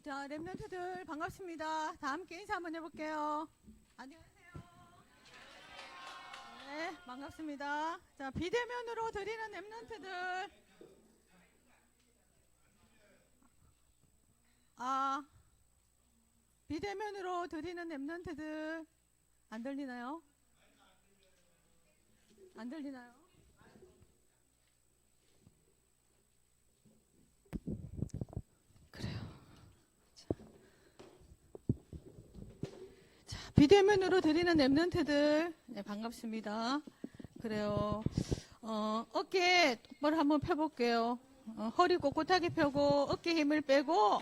자, 랩런트들 반갑습니다. 다 함께 인사 한번 해볼게요. 안녕하세요. 네, 반갑습니다. 자, 비대면으로 드리는 랩런트들. 비대면으로 드리는 랩런트들 안 들리나요? 안 들리나요? 비대면으로 드리는 랩런트들 네, 반갑습니다. 그래요. 어깨 똑바로 한번 펴볼게요. 허리 꼿꼿하게 펴고 어깨 힘을 빼고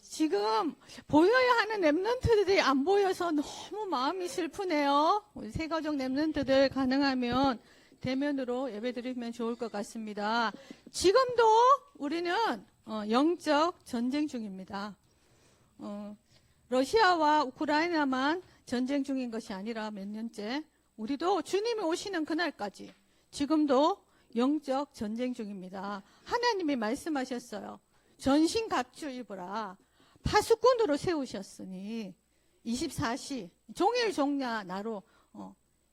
지금 보여야 하는 랩런트들이 안 보여서 너무 마음이 슬프네요. 우리 새가족 랩런트들 가능하면 대면으로 예배 드리면 좋을 것 같습니다. 지금도 우리는 영적 전쟁 중입니다. 러시아와 우크라이나만 전쟁 중인 것이 아니라 몇 년째 우리도 주님이 오시는 그날까지 지금도 영적 전쟁 중입니다. 하나님이 말씀하셨어요. 전신 갑주 입으라. 파수꾼으로 세우셨으니 24시 종일 종야 나로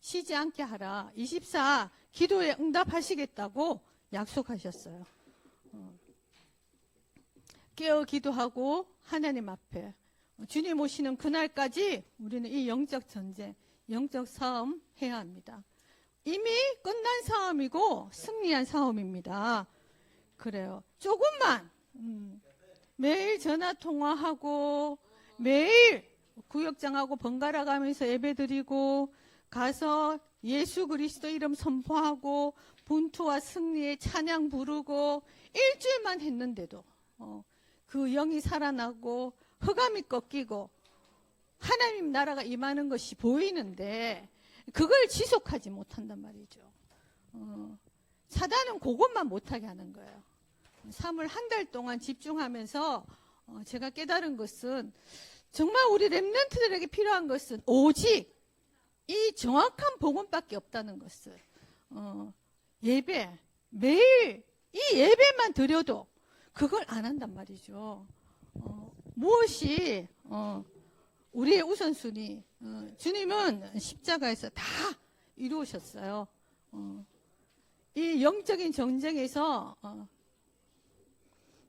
쉬지 않게 하라. 24 기도에 응답하시겠다고 약속하셨어요. 깨어 기도하고 하나님 앞에 주님 오시는 그날까지 우리는 이 영적 전쟁, 영적 싸움 해야 합니다. 이미 끝난 싸움이고 승리한 싸움입니다. 그래요. 조금만 매일 전화 통화하고 매일 구역장하고 번갈아 가면서 예배드리고 가서 예수 그리스도 이름 선포하고 분투와 승리의 찬양 부르고 일주일만 했는데도 그 영이 살아나고 흑암이 꺾이고 하나님 나라가 임하는 것이 보이는데 그걸 지속하지 못한단 말이죠. 사단은 그것만 못하게 하는 거예요. 3월 한 달 동안 집중하면서 제가 깨달은 것은 정말 우리 랩런트들에게 필요한 것은 오직 이 정확한 복음밖에 없다는 것을 예배 매일 이 예배만 드려도 그걸 안 한단 말이죠. 무엇이 우리의 우선순위 주님은 십자가에서 다 이루으셨어요. 이 영적인 전쟁에서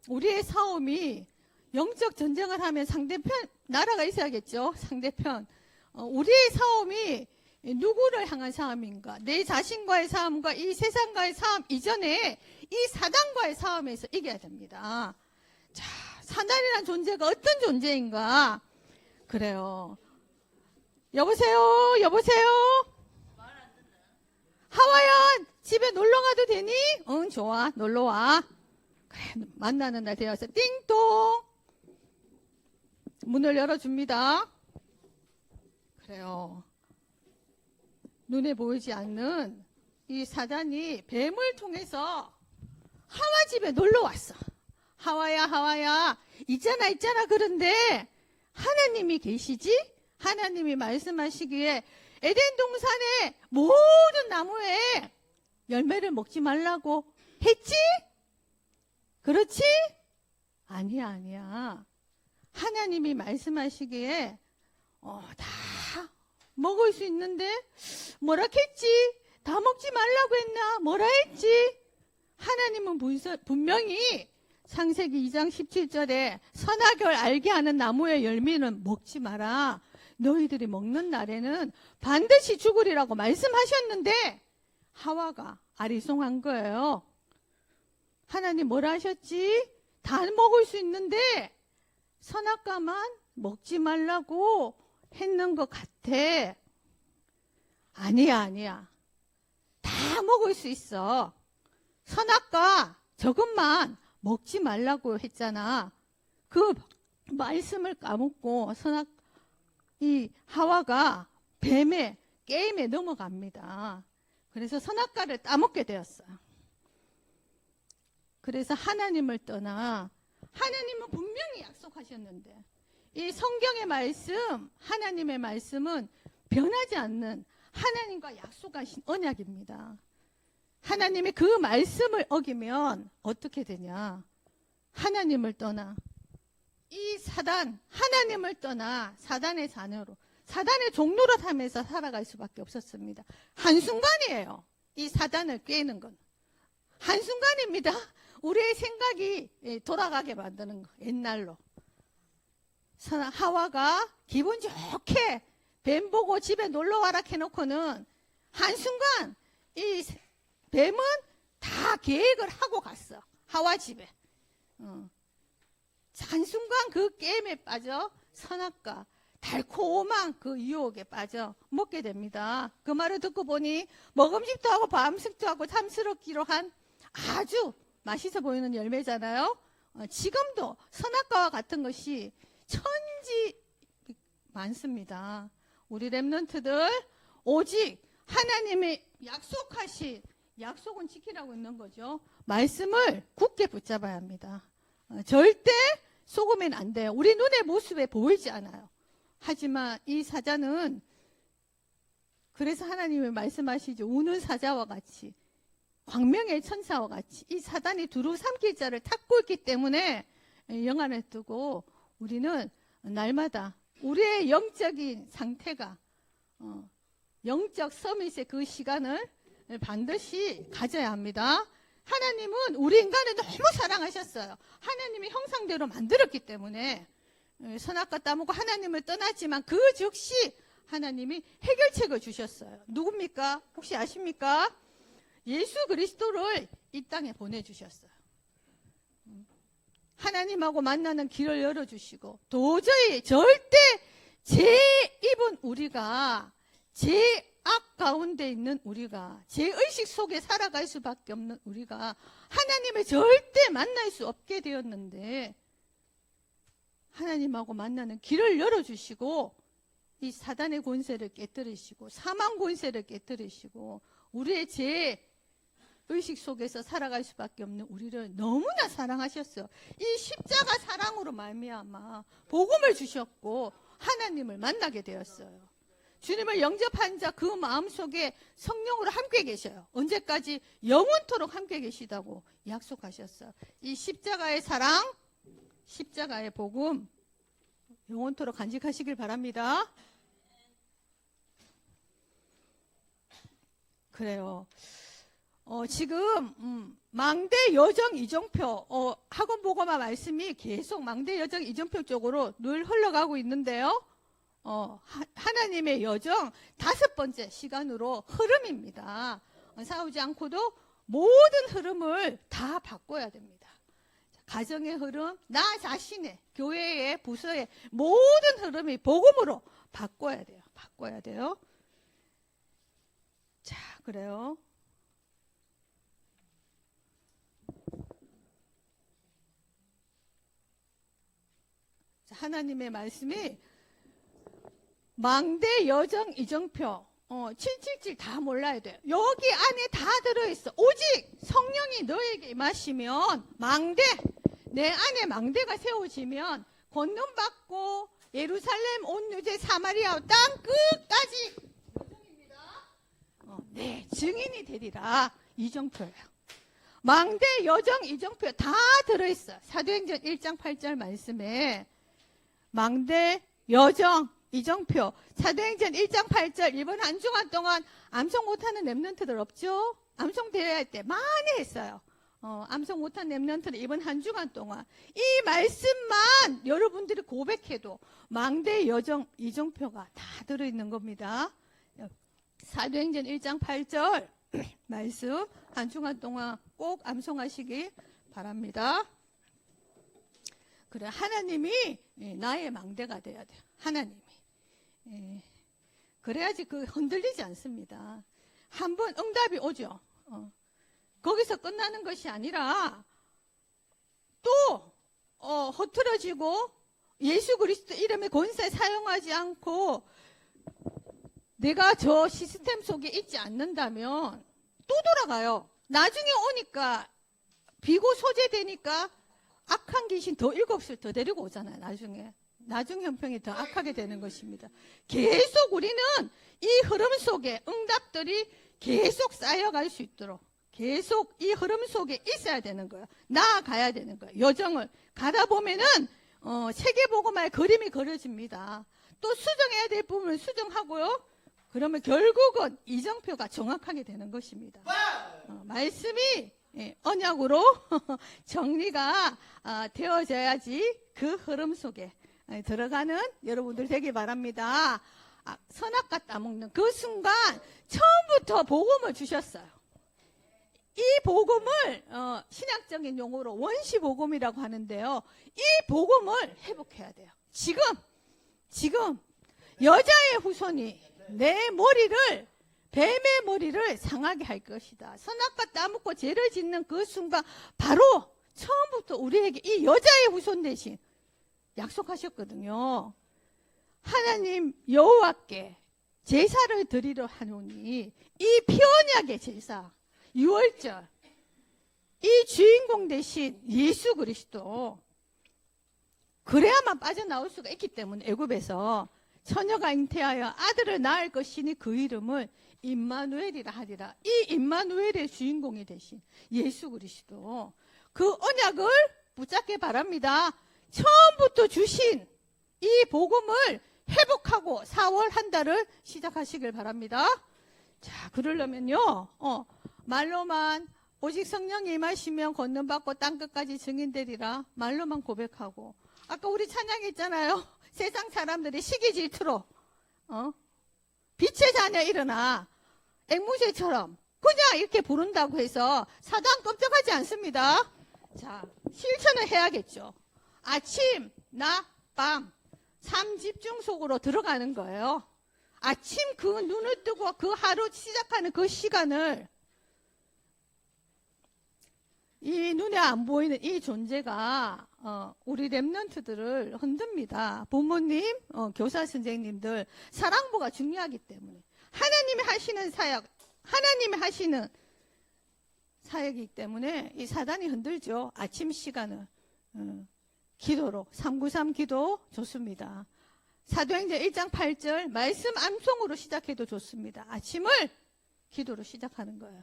우리의 싸움이 영적 전쟁을 하면 상대편 나라가 있어야겠죠. 상대편 우리의 싸움이 누구를 향한 싸움인가? 내 자신과의 싸움과 이 세상과의 싸움 이전에 이 사단과의 싸움에서 이겨야 됩니다. 자, 사단이란 존재가 어떤 존재인가? 그래요. 여보세요? 여보세요? 하와야, 집에 놀러 가도 되니? 응, 좋아. 놀러 와. 그래, 만나는 날 되어서 띵동! 문을 열어줍니다. 그래요. 눈에 보이지 않는 이 사단이 뱀을 통해서 하와 집에 놀러 왔어. 하와야, 하와야, 있잖아. 그런데 하나님이 계시지? 하나님이 말씀하시기에 에덴 동산의 모든 나무에 열매를 먹지 말라고 했지? 그렇지? 아니야. 하나님이 말씀하시기에 다 먹을 수 있는데 뭐라 했지? 다 먹지 말라고 했나? 뭐라 했지? 하나님은 분명히 창세기 2장 17절에 선악을 알게 하는 나무의 열매는 먹지 마라. 너희들이 먹는 날에는 반드시 죽으리라고 말씀하셨는데 하와가 아리송한 거예요. 하나님 뭐라 하셨지? 다 먹을 수 있는데 선악과만 먹지 말라고 했는 것 같아. 아니야. 다 먹을 수 있어. 선악과 저것만 먹지 말라고 했잖아. 그 말씀을 까먹고 이 하와가 뱀의 게임에 넘어갑니다. 그래서 선악과를 따먹게 되었어요. 그래서 하나님을 떠나 하나님은 분명히 약속하셨는데 이 성경의 말씀, 하나님의 말씀은 변하지 않는 하나님과 약속하신 언약입니다. 하나님의 그 말씀을 어기면 어떻게 되냐? 하나님을 떠나 이 사단, 하나님을 떠나 사단의 자녀로, 사단의 종로로 하면서 살아갈 수밖에 없었습니다. 한순간이에요. 이 사단을 깨는 건. 한순간입니다. 우리의 생각이 돌아가게 만드는 거, 옛날로. 하와가 기분 좋게 뱀 보고 집에 놀러와라 해놓고는 한순간 이 뱀은 다 계획을 하고 갔어. 하와 집에. 한순간 그 게임에 빠져 선악과 달콤한 그 유혹에 빠져 먹게 됩니다. 그 말을 듣고 보니 먹음직도 하고 밤식도 하고 탐스럽기로 한 아주 맛있어 보이는 열매잖아요. 지금도 선악과와 같은 것이 천지 많습니다. 우리 렘넌트들 오직 하나님의 약속하신, 약속은 지키라고 있는 거죠. 말씀을 굳게 붙잡아야 합니다. 절대 속으면 안 돼요. 우리 눈의 모습에 보이지 않아요. 하지만 이 사자는, 그래서 하나님이 말씀하시죠. 우는 사자와 같이, 광명의 천사와 같이 이 사단이 두루 삼킬 자를 찾고 있기 때문에 영안을 뜨고 우리는 날마다 우리의 영적인 상태가 영적 서밋의 그 시간을 반드시 가져야 합니다. 하나님은 우리 인간을 너무 사랑하셨어요. 하나님의 형상대로 만들었기 때문에 선악과 따먹고 하나님을 떠났지만 그 즉시 하나님이 해결책을 주셨어요. 누굽니까? 혹시 아십니까? 예수 그리스도를 이 땅에 보내주셨어요. 하나님하고 만나는 길을 열어주시고 도저히 절대 죄 입은 우리가, 죄악 가운데 있는 우리가, 죄의식 속에 살아갈 수밖에 없는 우리가 하나님을 절대 만날 수 없게 되었는데 하나님하고 만나는 길을 열어주시고 이 사단의 권세를 깨뜨리시고 사망 권세를 깨뜨리시고 우리의 죄 의식 속에서 살아갈 수밖에 없는 우리를 너무나 사랑하셨어요. 이 십자가 사랑으로 말미암아 복음을 주셨고 하나님을 만나게 되었어요. 주님을 영접한 자 그 마음속에 성령으로 함께 계셔요. 언제까지? 영원토록 함께 계시다고 약속하셨어요. 이 십자가의 사랑, 십자가의 복음 영원토록 간직하시길 바랍니다. 그래요. 지금 망대 여정 이정표 학원 보고마 말씀이 계속 망대 여정 이정표 쪽으로 늘 흘러가고 있는데요. 하나님의 여정 5번째 시간으로 흐름입니다. 싸우지 않고도 모든 흐름을 다 바꿔야 됩니다. 가정의 흐름, 나 자신의, 교회의, 부서의 모든 흐름이 복음으로 바꿔야 돼요. 바꿔야 돼요. 자, 그래요. 하나님의 말씀이 망대 여정 이정표 777 다 몰라야 돼요. 여기 안에 다 들어있어. 오직 성령이 너에게 임하시면 망대, 내 안에 망대가 세워지면 권능받고 예루살렘 온 유대 사마리아 땅 끝까지 여정입니다. 네, 증인이 되리라. 이정표예요. 망대 여정 이정표 다 들어있어. 사도행전 1장 8절 말씀에 망대 여정 이정표, 사도행전 1장 8절 이번 한 주간 동안 암송 못하는 랩런트들 없죠? 암송 대회할 때 많이 했어요. 암송 못한 랩런트들 이번 한 주간 동안 이 말씀만 여러분들이 고백해도 망대 여정 이정표가 다 들어있는 겁니다. 사도행전 1장 8절 말씀 한 주간 동안 꼭 암송하시기 바랍니다. 그래, 하나님이 나의 망대가 돼야 돼요. 하나님이. 그래야지 그 흔들리지 않습니다. 한번 응답이 오죠. 거기서 끝나는 것이 아니라 또 흐트러지고 예수 그리스도 이름의 권세 사용하지 않고 내가 저 시스템 속에 있지 않는다면 또 돌아가요. 나중에 오니까 비고 소재되니까 악한 귀신 더 7술 더 데리고 오잖아요. 나중 형평이 더 악하게 되는 것입니다. 계속 우리는 이 흐름 속에 응답들이 계속 쌓여갈 수 있도록 계속 이 흐름 속에 있어야 되는 거예요. 나아가야 되는 거예요. 여정을 가다 보면은 세계복음화의 그림이 그려집니다. 또 수정해야 될 부분을 수정하고요. 그러면 결국은 이정표가 정확하게 되는 것입니다. 말씀이 언약으로 정리가 되어져야지 그 흐름 속에 들어가는 여러분들 되길 바랍니다. 선악과 따먹는 그 순간 처음부터 복음을 주셨어요. 이 복음을 신약적인 용어로 원시복음이라고 하는데요. 이 복음을 회복해야 돼요. 지금 여자의 후손이 내 머리를, 뱀의 머리를 상하게 할 것이다. 선악과 따먹고 죄를 짓는 그 순간 바로 처음부터 우리에게 이 여자의 후손 대신 약속하셨거든요. 하나님 여호와께 제사를 드리려 하노니 이 피언약의 제사, 유월절, 이 주인공 대신 예수 그리스도, 그래야만 빠져나올 수가 있기 때문에 애굽에서 처녀가 잉태하여 아들을 낳을 것이니 그 이름을 임마누엘이라 하리라. 이 임마누엘의 주인공이 되신 예수 그리스도, 그 언약을 붙잡게 바랍니다. 처음부터 주신 이 복음을 회복하고 4월 한 달을 시작하시길 바랍니다. 자, 그러려면요, 말로만 오직 성령이 임하시면 권능받고 땅끝까지 증인되리라. 말로만 고백하고, 아까 우리 찬양했잖아요. 세상 사람들이 시기 질투로 빛의 자녀 일어나 앵무새처럼 그냥 이렇게 부른다고 해서 사단 끔찍하지 않습니다. 자, 실천을 해야겠죠. 아침, 낮, 밤 3집중 속으로 들어가는 거예요. 아침 그 눈을 뜨고 그 하루 시작하는 그 시간을, 이 눈에 안 보이는 이 존재가 우리 랩런트들을 흔듭니다. 부모님, 교사 선생님들, 사랑부가 중요하기 때문에 하나님이 하시는 사역, 하나님이 하시는 사역이기 때문에 이 사단이 흔들죠. 아침 시간을 기도로 393 기도 좋습니다. 사도행전 1장 8절 말씀 암송으로 시작해도 좋습니다. 아침을 기도로 시작하는 거예요.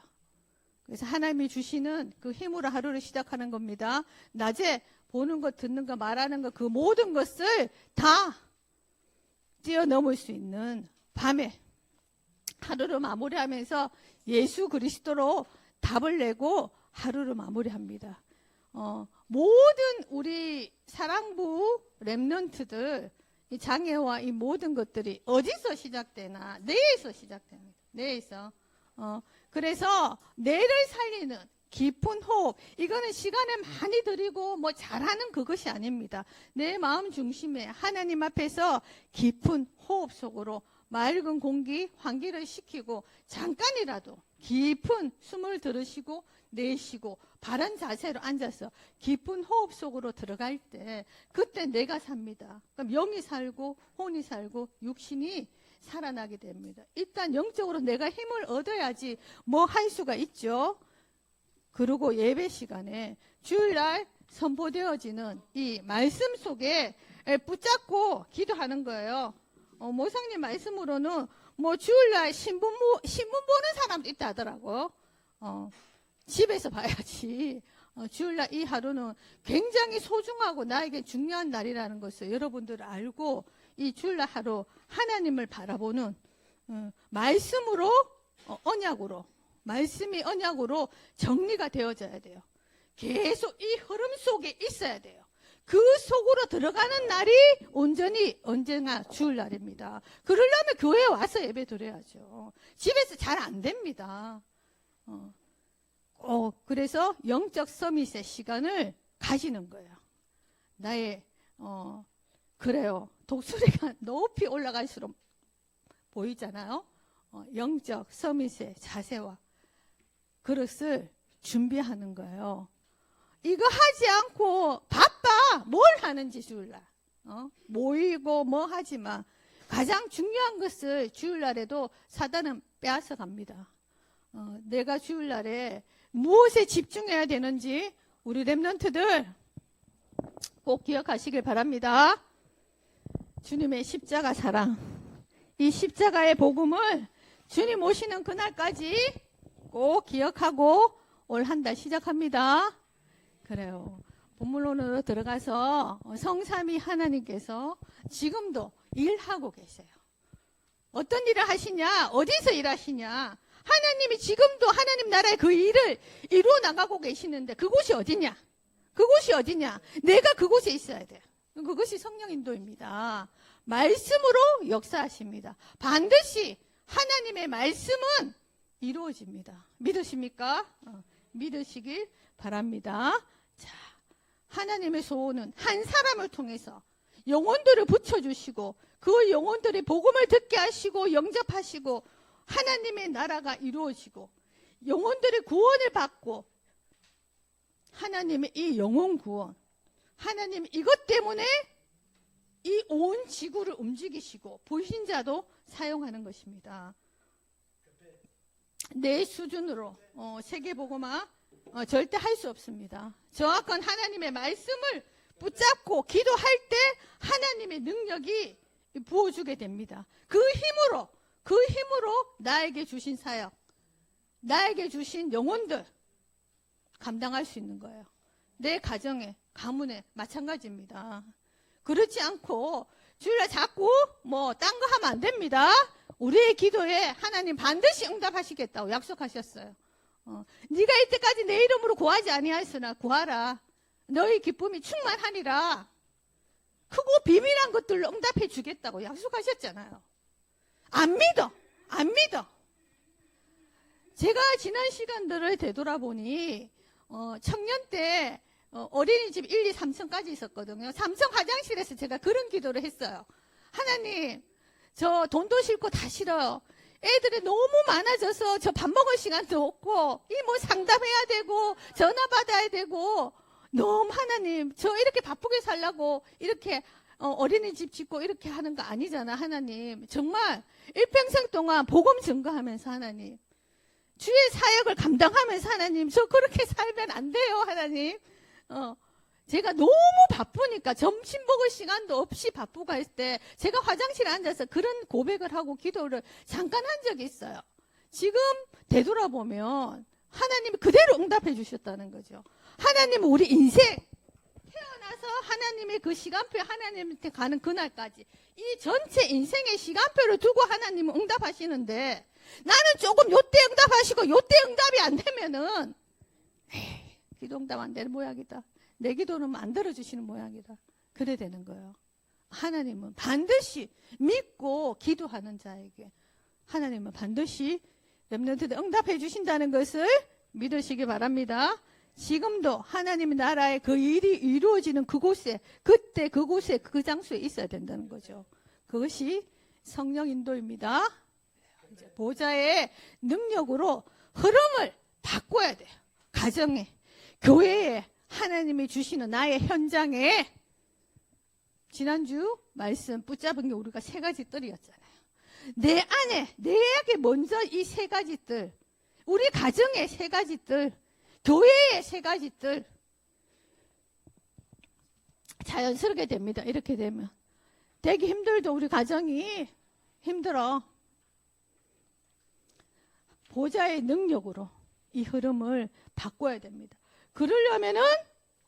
그래서 하나님이 주시는 그 힘으로 하루를 시작하는 겁니다. 낮에 보는 것, 듣는 것, 말하는 것, 그 모든 것을 다 뛰어넘을 수 있는 밤에 하루를 마무리하면서 예수 그리스도로 답을 내고 하루를 마무리합니다. 모든 우리 사랑부 랩런트들, 이 장애와 이 모든 것들이 어디서 시작되나? 뇌에서 시작됩니다. 뇌에서. 그래서 뇌를 살리는 깊은 호흡, 이거는 시간을 많이 들이고 뭐 잘하는 그것이 아닙니다. 내 마음 중심에 하나님 앞에서 깊은 호흡 속으로 맑은 공기, 환기를 시키고 잠깐이라도 깊은 숨을 들으시고 내쉬고 바른 자세로 앉아서 깊은 호흡 속으로 들어갈 때 그때 내가 삽니다. 그럼 영이 살고 혼이 살고 육신이 살아나게 됩니다. 일단 영적으로 내가 힘을 얻어야지 뭐 할 수가 있죠. 그리고 예배 시간에 주일날 선포되어지는 이 말씀 속에 붙잡고 기도하는 거예요. 모상님 말씀으로는 뭐 주일날 신문 보는 사람도 있다 하더라고. 집에서 봐야지. 주일날 이 하루는 굉장히 소중하고 나에게 중요한 날이라는 것을 여러분들 알고 이 주일날 하루 하나님을 바라보는 말씀으로 언약으로, 말씀이 언약으로 정리가 되어져야 돼요. 계속 이 흐름 속에 있어야 돼요. 그 속으로 들어가는 날이 온전히 언제나 주일날입니다. 그러려면 교회에 와서 예배 드려야죠. 집에서 잘 안 됩니다. 그래서 영적 서밋의 시간을 가지는 거예요. 나의 그래요. 독수리가 높이 올라갈수록 보이잖아요. 영적 서밋의 자세와 그릇을 준비하는 거예요. 이거 하지 않고 바빠. 뭘 하는지 주일날. 모이고 뭐 하지만 가장 중요한 것을 주일날에도 사단은 빼앗아 갑니다. 내가 주일날에 무엇에 집중해야 되는지 우리 랩런트들 꼭 기억하시길 바랍니다. 주님의 십자가 사랑, 이 십자가의 복음을 주님 오시는 그날까지 꼭 기억하고 올 한 달 시작합니다. 그래요. 본문으로 들어가서 성삼위 하나님께서 지금도 일하고 계세요. 어떤 일을 하시냐? 어디서 일하시냐? 하나님이 지금도 하나님 나라의 그 일을 이루어 나가고 계시는데 그곳이 어디냐? 그곳이 어디냐? 내가 그곳에 있어야 돼요. 그것이 성령 인도입니다. 말씀으로 역사하십니다. 반드시 하나님의 말씀은 이루어집니다. 믿으십니까? 믿으시길 바랍니다. 자, 하나님의 소원은 한 사람을 통해서 영혼들을 붙여주시고 그 영혼들이 복음을 듣게 하시고 영접하시고 하나님의 나라가 이루어지고 영혼들이 구원을 받고 하나님의 이 영혼 구원, 하나님 이것 때문에 이 온 지구를 움직이시고 불신자도 사용하는 것입니다. 내 수준으로 세계복음화 절대 할 수 없습니다. 정확한 하나님의 말씀을 붙잡고 기도할 때 하나님의 능력이 부어주게 됩니다. 그 힘으로 나에게 주신 사역, 나에게 주신 영혼들 감당할 수 있는 거예요. 내 가정에, 가문에 마찬가지입니다. 그렇지 않고 주일날 자꾸 딴 거 하면 안 됩니다. 우리의 기도에 하나님 반드시 응답하시겠다고 약속하셨어요. 네가 이때까지 내 이름으로 구하지 아니하였으나 구하라. 너희 기쁨이 충만하니라. 크고 비밀한 것들로 응답해 주겠다고 약속하셨잖아요. 안 믿어. 제가 지난 시간들을 되돌아보니 청년 때 어린이집 1, 2, 3층까지 있었거든요. 3층 화장실에서 제가 그런 기도를 했어요. 하나님, 저 돈도 싫고 다 싫어요. 애들이 너무 많아져서 저 밥 먹을 시간도 없고 이 상담해야 되고 전화 받아야 되고 너무 하나님, 저 이렇게 바쁘게 살라고 이렇게 어린이집 짓고 이렇게 하는 거 아니잖아. 하나님, 정말 일평생 동안 복음 증거하면서 하나님, 주의 사역을 감당하면서 하나님, 저 그렇게 살면 안 돼요. 하나님, 제가 너무 바쁘니까 점심 먹을 시간도 없이 바쁘고 할 때 제가 화장실에 앉아서 그런 고백을 하고 기도를 잠깐 한 적이 있어요. 지금 되돌아보면 하나님이 그대로 응답해 주셨다는 거죠. 하나님은 우리 인생 태어나서 하나님의 그 시간표 하나님한테 가는 그날까지 이 전체 인생의 시간표를 두고 하나님은 응답하시는데 나는 조금 요때 응답하시고 요때 응답이 안 되면은 기도 응답 안 되는 모양이다. 내 기도는 안 들어주시는 모양이다. 그래 되는 거예요. 하나님은 반드시 믿고 기도하는 자에게 하나님은 반드시 렘넌트들 응답해 주신다는 것을 믿으시기 바랍니다. 지금도 하나님의 나라의 그 일이 이루어지는 그곳에, 그때 그곳에 그 장소에 있어야 된다는 거죠. 그것이 성령 인도입니다. 이제 보좌의 능력으로 흐름을 바꿔야 돼요. 가정에, 교회에, 하나님이 주시는 나의 현장에. 지난주 말씀 붙잡은 게 우리가 세 가지 뜰이었잖아요. 내 안에, 내에게 먼저 이 세 가지 뜰, 우리 가정의 세 가지 뜰, 교회의 세 가지 뜰 자연스럽게 됩니다. 이렇게 되면 되게 힘들도 우리 가정이 힘들어. 보좌의 능력으로 이 흐름을 바꿔야 됩니다. 그러려면은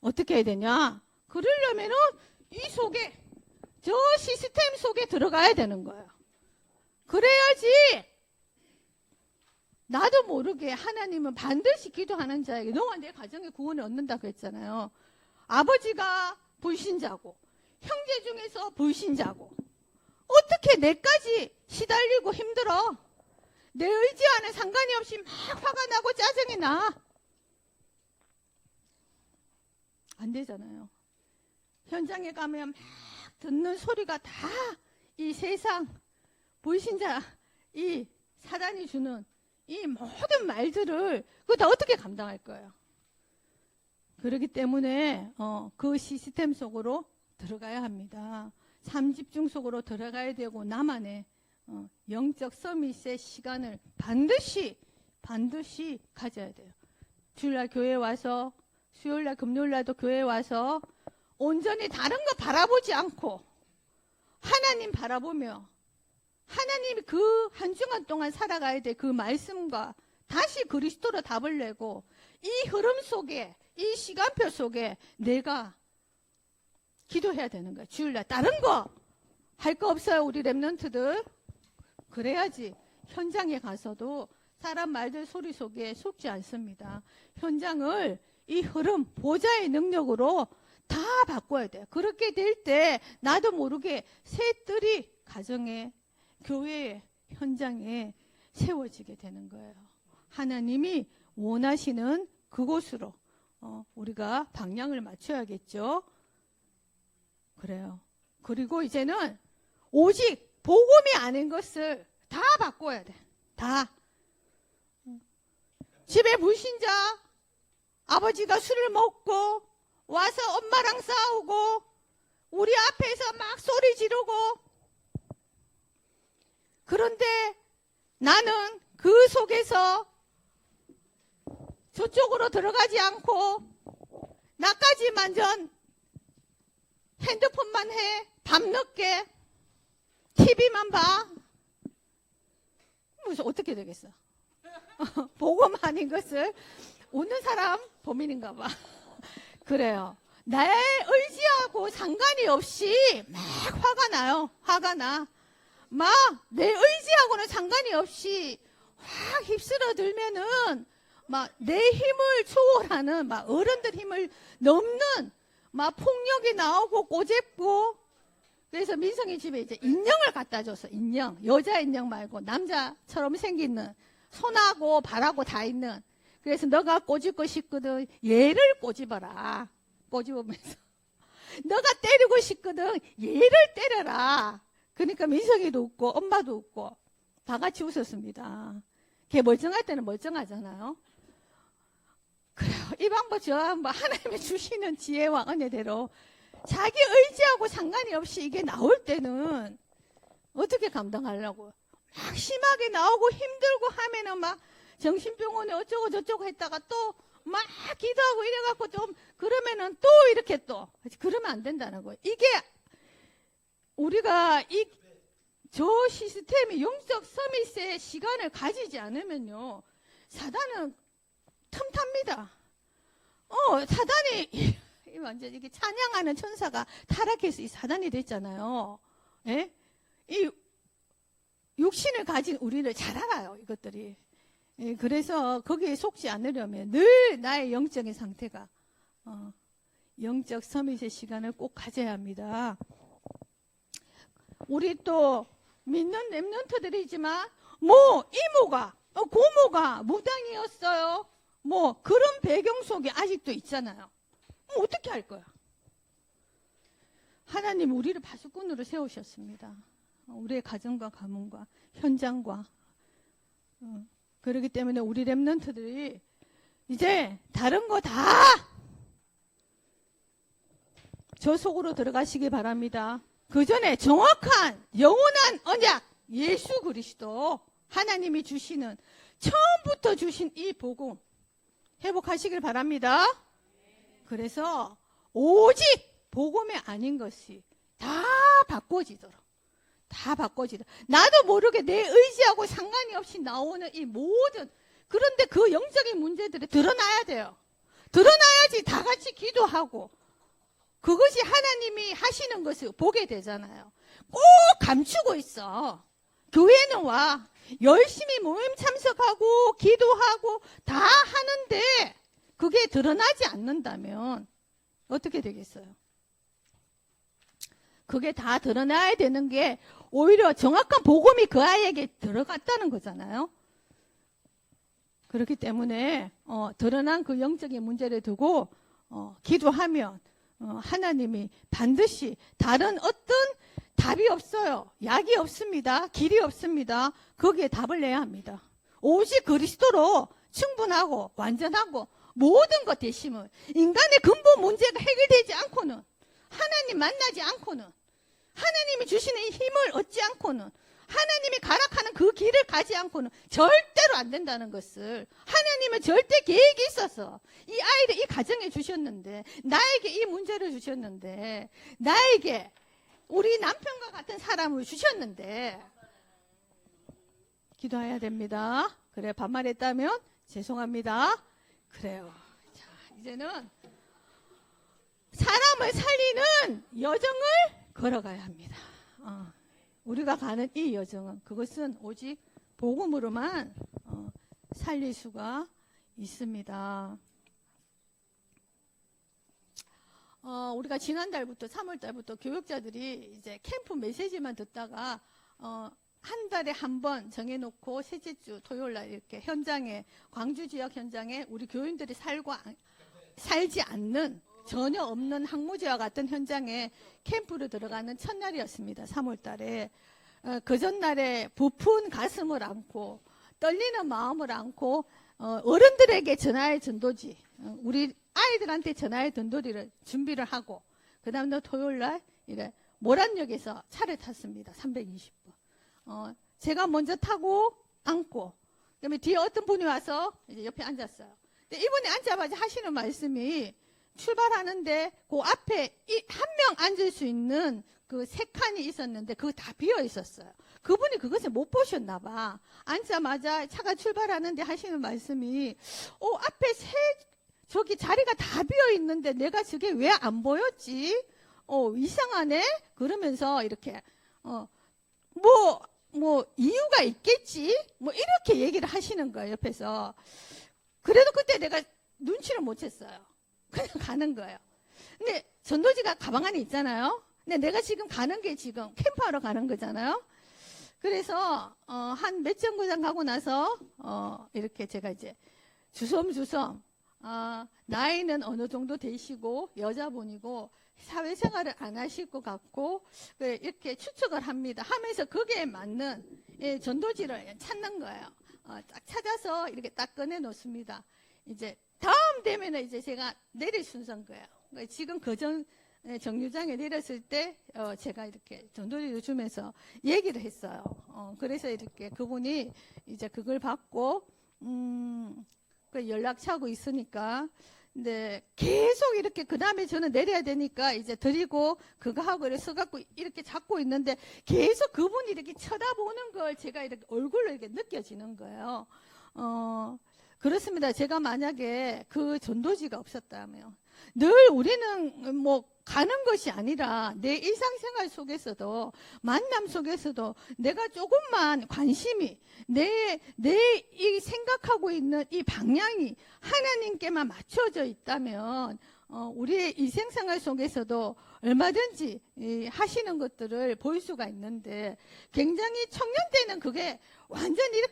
어떻게 해야 되냐? 그러려면은 이 속에, 저 시스템 속에 들어가야 되는 거예요. 그래야지 나도 모르게 하나님은 반드시 기도하는 자에게, 너가 내 가정의 구원을 얻는다고 했잖아요. 아버지가 불신자고 형제 중에서 불신자고 어떻게 내까지 시달리고 힘들어? 내 의지와는 상관이 없이 막 화가 나고 짜증이 나. 안 되잖아요. 현장에 가면 막 듣는 소리가 다 이 세상 불신자, 이 사단이 주는 이 모든 말들을 그거 다 어떻게 감당할 거예요? 그렇기 때문에 그 시스템 속으로 들어가야 합니다. 삼집중 속으로 들어가야 되고 나만의 영적 서밋의 시간을 반드시 가져야 돼요. 주일날 교회에 와서, 수요일날 금요일날도 교회에 와서 온전히 다른 거 바라보지 않고 하나님 바라보며 하나님이 그 한 주간 동안 살아가야 될 그 말씀과 다시 그리스도로 답을 내고 이 흐름 속에 이 시간표 속에 내가 기도해야 되는 거야. 주일날 다른 거 할 거 없어요, 우리 랩런트들. 그래야지 현장에 가서도 사람 말들 소리 속에 속지 않습니다. 현장을 이 흐름, 보좌의 능력으로 다 바꿔야 돼요. 그렇게 될 때 나도 모르게 새 뜰이 가정에, 교회에, 현장에 세워지게 되는 거예요. 하나님이 원하시는 그곳으로 우리가 방향을 맞춰야겠죠. 그래요. 그리고 이제는 오직 복음이 아닌 것을 다 바꿔야 돼. 다. 집에 불신자, 아버지가 술을 먹고 와서 엄마랑 싸우고 우리 앞에서 막 소리 지르고, 그런데 나는 그 속에서 저쪽으로 들어가지 않고 나까지 완전 핸드폰만 해, 밤늦게 TV만 봐. 그래서 어떻게 되겠어? 복음 아닌 것을. 웃는 사람 범인인가 봐. 그래요. 나의 의지하고 상관이 없이 막 화가 나요. 화가 나. 막 내 의지하고는 상관이 없이 확 휩쓸어 들면은 막 내 힘을 초월하는, 막 어른들 힘을 넘는 막 폭력이 나오고 꼬집고. 그래서 민성이 집에 이제 인형을 갖다 줬어. 인형. 여자 인형 말고 남자처럼 생기는, 손하고 발하고 다 있는. 그래서 너가 꼬집고 싶거든, 얘를 꼬집어라. 꼬집으면서 너가 때리고 싶거든, 얘를 때려라. 그러니까 민석이도 웃고 엄마도 웃고 다 같이 웃었습니다. 걔 멀쩡할 때는 멀쩡하잖아요. 그래요. 이 방법, 저 방법, 하나님이 주시는 지혜와 은혜대로 자기 의지하고 상관이 없이 이게 나올 때는 어떻게 감당하려고. 막 심하게 나오고 힘들고 하면은 막 정신병원에 어쩌고 저쩌고 했다가 또 막 기도하고 이래갖고 좀 그러면은 또 이렇게 또 그러면 안 된다는 거예요. 이게 우리가 저 시스템이 영적 서밋의 시간을 가지지 않으면요, 사단은 틈탑니다. 사단이 완전 이게 찬양하는 천사가 타락해서 이 사단이 됐잖아요. 예? 이 육신을 가진 우리를 잘 알아요, 이것들이. 예, 그래서 거기에 속지 않으려면 늘 나의 영적인 상태가 영적 서밋의 시간을 꼭 가져야 합니다. 우리 또 믿는 랩런트들이지만 뭐 이모가 고모가 무당이었어요. 뭐 그런 배경 속에 아직도 있잖아요. 어떻게 할 거야? 하나님 우리를 파수꾼으로 세우셨습니다. 우리의 가정과 가문과 현장과. 그렇기 때문에 우리 랩런트들이 이제 다른 거 다 저 속으로 들어가시기 바랍니다. 그 전에 정확한 영원한 언약, 예수 그리스도 하나님이 주시는, 처음부터 주신 이 복음 회복하시길 바랍니다. 그래서 오직 복음이 아닌 것이 다 바꿔지도록, 나도 모르게 내 의지하고 상관이 없이 나오는 이 모든, 그런데 그 영적인 문제들이 드러나야 돼요. 드러나야지 다 같이 기도하고 그것이 하나님이 하시는 것을 보게 되잖아요. 꼭 감추고 있어. 교회는 와, 열심히 모임 참석하고 기도하고 다 하는데 그게 드러나지 않는다면 어떻게 되겠어요? 그게 다 드러나야 되는 게 오히려 정확한 복음이 그 아이에게 들어갔다는 거잖아요. 그렇기 때문에 드러난 그 영적인 문제를 두고 기도하면 하나님이 반드시, 다른 어떤 답이 없어요. 약이 없습니다. 길이 없습니다. 거기에 답을 내야 합니다. 오직 그리스도로 충분하고 완전하고 모든 것 되심을, 인간의 근본 문제가 해결되지 않고는, 하나님 만나지 않고는, 하나님이 주시는 이 힘을 얻지 않고는, 하나님이 가락하는 그 길을 가지 않고는 절대로 안 된다는 것을, 하나님은 절대 계획이 있어서 이 아이를 이 가정에 주셨는데, 나에게 이 문제를 주셨는데, 나에게 우리 남편과 같은 사람을 주셨는데 기도해야 됩니다. 그래, 반말했다면 죄송합니다. 그래요. 자, 이제는 사람을 살리는 여정을 걸어가야 합니다. 우리가 가는 이 여정은 그것은 오직 복음으로만 살릴 수가 있습니다. 우리가 지난달부터 3월달부터 교육자들이 이제 캠프 메시지만 듣다가 한 달에 한 번 정해놓고 셋째 주 토요일날 이렇게 현장에 광주 지역 현장에 우리 교인들이 살지 않는 전혀 없는 항무지와 같은 현장에 캠프로 들어가는 첫날이었습니다. 3월달에 그 전날에 부푼 가슴을 안고 떨리는 마음을 안고 어른들에게 전하의 전도지 우리 아이들한테 전하의 전도지를 준비를 하고 그 다음날 토요일날 이래 모란역에서 차를 탔습니다. 320번. 제가 먼저 타고 앉고 그다음에 뒤에 어떤 분이 와서 이제 옆에 앉았어요. 근데 이분이 앉자마자 하시는 말씀이 출발하는데 그 앞에 한 명 앉을 수 있는 그 세 칸이 있었는데 그거 다 비어 있었어요. 그분이 그것을 못 보셨나 봐. 앉자마자 차가 출발하는데 하시는 말씀이 앞에 저기 자리가 다 비어 있는데 내가 저게 왜 안 보였지? 이상하네? 그러면서 이렇게 뭐 이유가 있겠지? 뭐 이렇게 얘기를 하시는 거예요. 옆에서. 그래도 그때 내가 눈치를 못 챘어요. 그냥 가는 거예요. 근데 전도지가 가방 안에 있잖아요. 근데 내가 지금 가는 게 지금 캠프하러 가는 거잖아요. 그래서 한 몇 정거장 가고 나서 이렇게 제가 이제 주섬주섬 나이는 어느 정도 되시고 여자분이고 사회생활을 안 하실 것 같고 이렇게 추측을 합니다. 하면서 거기에 맞는 전도지를 찾는 거예요. 딱 찾아서 이렇게 딱 꺼내 놓습니다. 이제 다음 되면은 이제 제가 내릴 순서인 거예요. 그러니까 지금 정류장에 내렸을 때 제가 이렇게 전도지를 주면서 얘기를 했어요. 그래서 이렇게 그분이 이제 그걸 받고 그 연락차고 있으니까 근데 계속 이렇게 그 다음에 저는 내려야 되니까 이제 드리고 그거 하고 이렇게 서갖고 이렇게 잡고 있는데 계속 그분이 이렇게 쳐다보는 걸 제가 이렇게 얼굴로 이렇게 느껴지는 거예요. 그렇습니다. 제가 만약에 그 전도지가 없었다면 늘 우리는 뭐 가는 것이 아니라 내 일상생활 속에서도 만남 속에서도 내가 조금만 관심이 내 이 생각하고 있는 이 방향이 하나님께만 맞춰져 있다면 우리의 일생생활 속에서도 얼마든지 하시는 것들을 볼 수가 있는데 굉장히 청년 때는 그게 완전히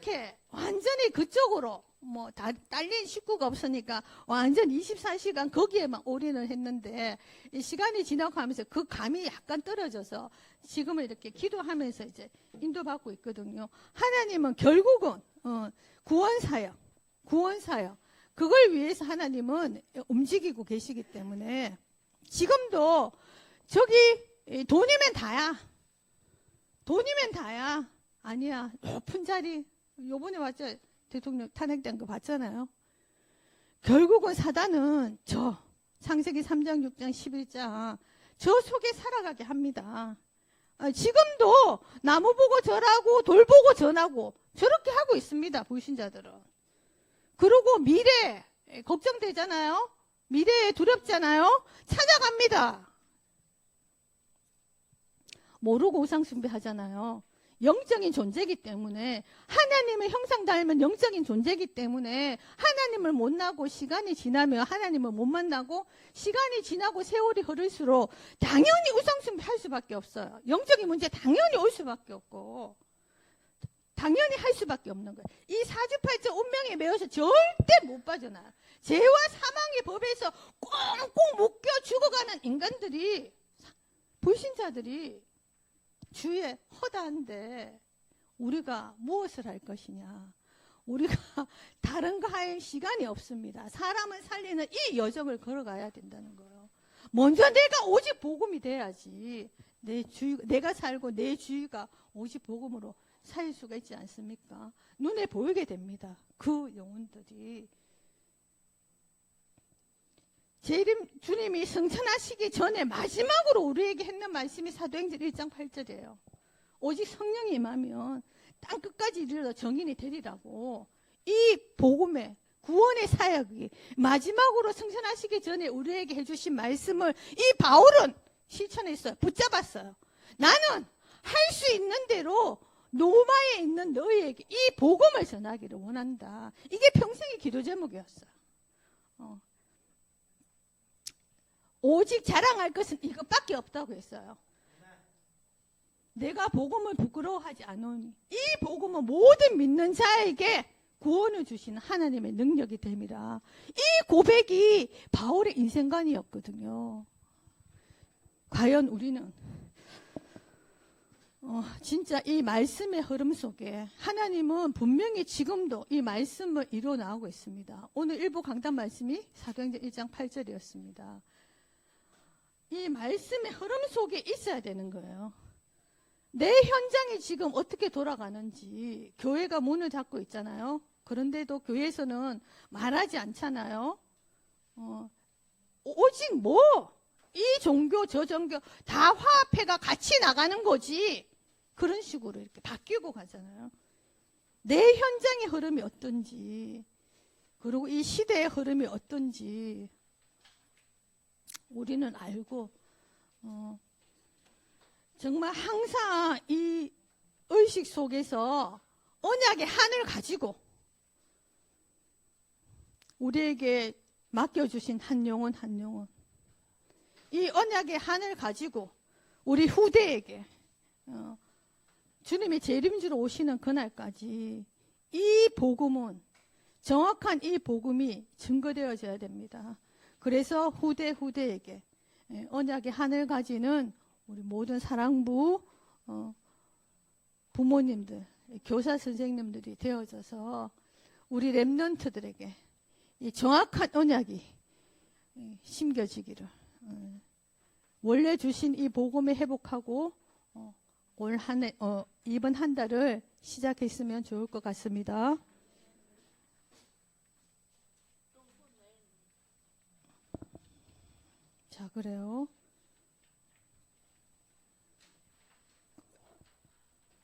그쪽으로 뭐 딸린 식구가 없으니까 완전 24시간 거기에만 올인을 했는데 이 시간이 지나고 하면서 그 감이 약간 떨어져서 지금은 이렇게 기도하면서 이제 인도받고 있거든요. 하나님은 결국은 구원사역 그걸 위해서 하나님은 움직이고 계시기 때문에 지금도 저기 돈이면 다야 아니야 높은 자리 요번에 왔죠. 대통령 탄핵된 거 봤잖아요. 결국은 사단은 저 창세기 3장 6장 11장 저 속에 살아가게 합니다. 지금도 나무 보고 절하고 돌 보고 전하고 저렇게 하고 있습니다. 불신자들은. 그리고 미래 걱정되잖아요. 미래에 두렵잖아요. 찾아갑니다. 모르고 우상 숭배하잖아요. 영적인 존재이기 때문에 하나님의 형상 닮은 영적인 존재이기 때문에 하나님을 못 나고 시간이 지나면 하나님을 못 만나고 시간이 지나고 세월이 흐를수록 당연히 우상숭배할 수밖에 없어요. 영적인 문제 당연히 올 수밖에 없고 당연히 할 수밖에 없는 거예요. 이 사주팔자 운명에 매여서 절대 못 빠져나요. 죄와 사망의 법에서 꽁꽁 묶여 죽어가는 인간들이 불신자들이 주위에 허다한데 우리가 무엇을 할 것이냐. 우리가 다른 거 할 시간이 없습니다. 사람을 살리는 이 여정을 걸어가야 된다는 거예요. 먼저 내가 오직 복음이 돼야지 내가 살고 내 주위가 오직 복음으로 살 수가 있지 않습니까? 눈에 보이게 됩니다. 그 영혼들이. 주님이 승천하시기 전에 마지막으로 우리에게 했는 말씀이 사도행전 1장 8절이에요. 오직 성령이 임하면 땅 끝까지 이르러 정인이 되리라고. 이 복음에 구원의 사역이 마지막으로 승천하시기 전에 우리에게 해주신 말씀을 이 바울은 실천했어요. 붙잡았어요. 나는 할 수 있는 대로 로마에 있는 너희에게 이 복음을 전하기를 원한다. 이게 평생의 기도 제목이었어요. 오직 자랑할 것은 이것밖에 없다고 했어요. 내가 복음을 부끄러워하지 않으니 이 복음은 모든 믿는 자에게 구원을 주시는 하나님의 능력이 됨이라. 이 고백이 바울의 인생관이었거든요. 과연 우리는 진짜 이 말씀의 흐름 속에 하나님은 분명히 지금도 이 말씀을 이루어 나오고 있습니다. 오늘 일부 강단 말씀이 사도행전 1장 8절이었습니다. 이 말씀의 흐름 속에 있어야 되는 거예요. 내 현장이 지금 어떻게 돌아가는지, 교회가 문을 닫고 있잖아요. 그런데도 교회에서는 말하지 않잖아요. 오직 이 종교 저 종교 다 화합회가 같이 나가는 거지. 그런 식으로 이렇게 바뀌고 가잖아요. 내 현장의 흐름이 어떤지, 그리고 이 시대의 흐름이 어떤지 우리는 알고 정말 항상 이 의식 속에서 언약의 한을 가지고 우리에게 맡겨주신 한 영혼 한 영혼, 이 언약의 한을 가지고 우리 후대에게 주님이 재림주로 오시는 그날까지 이 복음은, 정확한 이 복음이 증거되어져야 됩니다. 그래서 후대에게 언약의 한을 가지는 우리 모든 사랑부 부모님들, 교사 선생님들이 되어져서 우리 렘넌트들에게 이 정확한 언약이 심겨지기를, 원래 주신 이 복음을 회복하고 올 이번 한 달을 시작했으면 좋을 것 같습니다. 자, 그래요.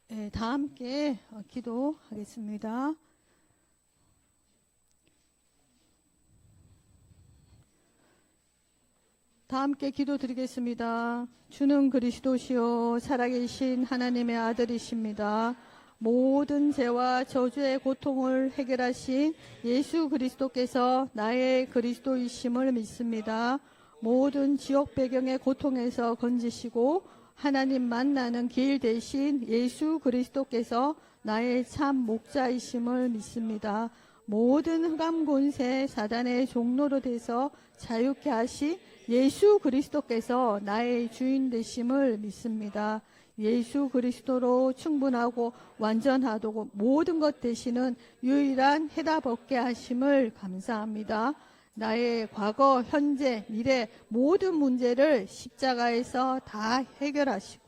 네, 다 함께 기도하겠습니다. 다 함께 기도드리겠습니다. 주는 그리스도시요 살아계신 하나님의 아들이십니다. 모든 죄와 저주의 고통을 해결하신 예수 그리스도께서 나의 그리스도이심을 믿습니다. 모든 지옥 배경의 고통에서 건지시고 하나님 만나는 길 대신 예수 그리스도께서 나의 참 목자이심을 믿습니다. 모든 흑암 권세 사단의 종로로 돼서 자유케 하신 예수 그리스도께서 나의 주인 되심을 믿습니다. 예수 그리스도로 충분하고 완전하고 모든 것 되시는 유일한 해답 얻게 하심을 감사합니다. 나의 과거, 현재, 미래 모든 문제를 십자가에서 다 해결하시고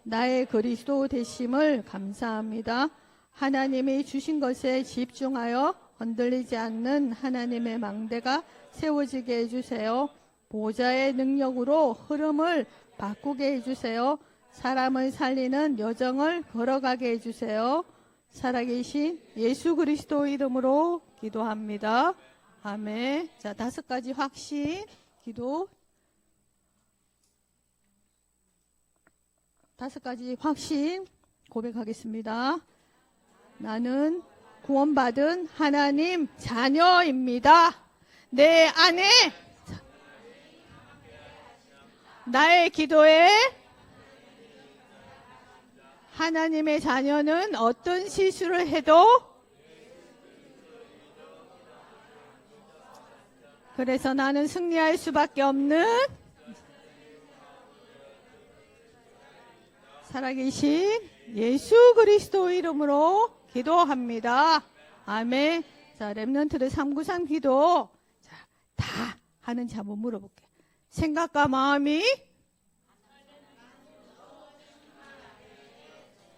나의 그리스도 되심을 감사합니다. 하나님이 주신 것에 집중하여 흔들리지 않는 하나님의 망대가 세워지게 해주세요. 보좌의 능력으로 흐름을 바꾸게 해주세요. 사람을 살리는 여정을 걸어가게 해주세요. 살아계신 예수 그리스도 이름으로 기도합니다. 아멘. 자, 5가지 확신 기도. 5가지 확신 고백하겠습니다. 나는 구원받은 하나님 자녀입니다. 내 안에 나의 기도에 하나님의 자녀는 어떤 실수를 해도 그래서 나는 승리할 수밖에 없는 살아계신 예수 그리스도 이름으로 기도합니다. 아멘. 자, 렘넌트들 393 기도. 자, 다 하는지 한번 물어볼게요. 생각과 마음이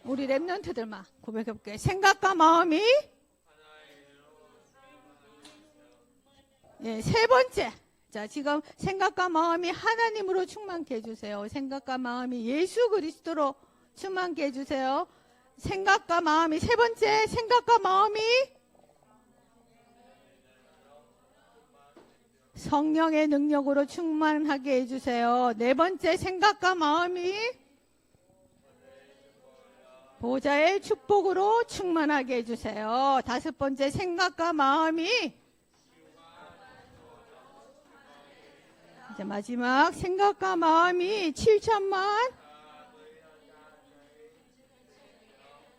우리 렘넌트들만 고백해볼게요. 생각과 마음이 예, 3번째. 자, 지금 생각과 마음이 하나님으로 충만케 해주세요. 생각과 마음이 예수 그리스도로 충만케 해주세요. 생각과 마음이 3번째. 생각과 마음이 성령의 능력으로 충만하게 해주세요. 네 번째, 생각과 마음이 보좌의 축복으로 충만하게 해주세요. 다섯 번째, 생각과 마음이 이제 마지막, 생각과 마음이 7천만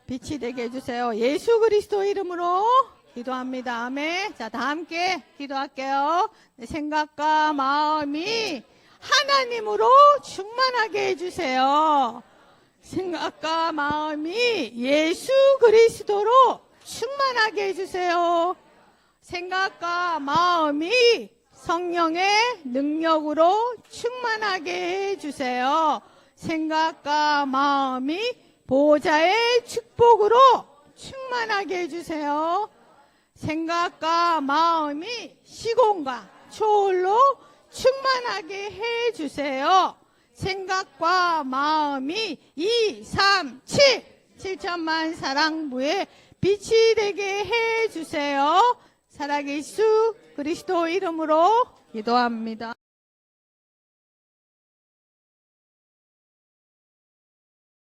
빛이 되게 해주세요. 예수 그리스도 이름으로 기도합니다. 아멘. 자, 다 함께 기도할게요. 생각과 마음이 하나님으로 충만하게 해주세요. 생각과 마음이 예수 그리스도로 충만하게 해주세요. 생각과 마음이 성령의 능력으로 충만하게 해주세요. 생각과 마음이 보좌의 축복으로 충만하게 해주세요. 생각과 마음이 시공과 초월로 충만하게 해주세요. 생각과 마음이 2, 3, 7천만 사랑부에 빛이 되게 해주세요. 살아계신 예수 그리스도 이름으로 기도합니다.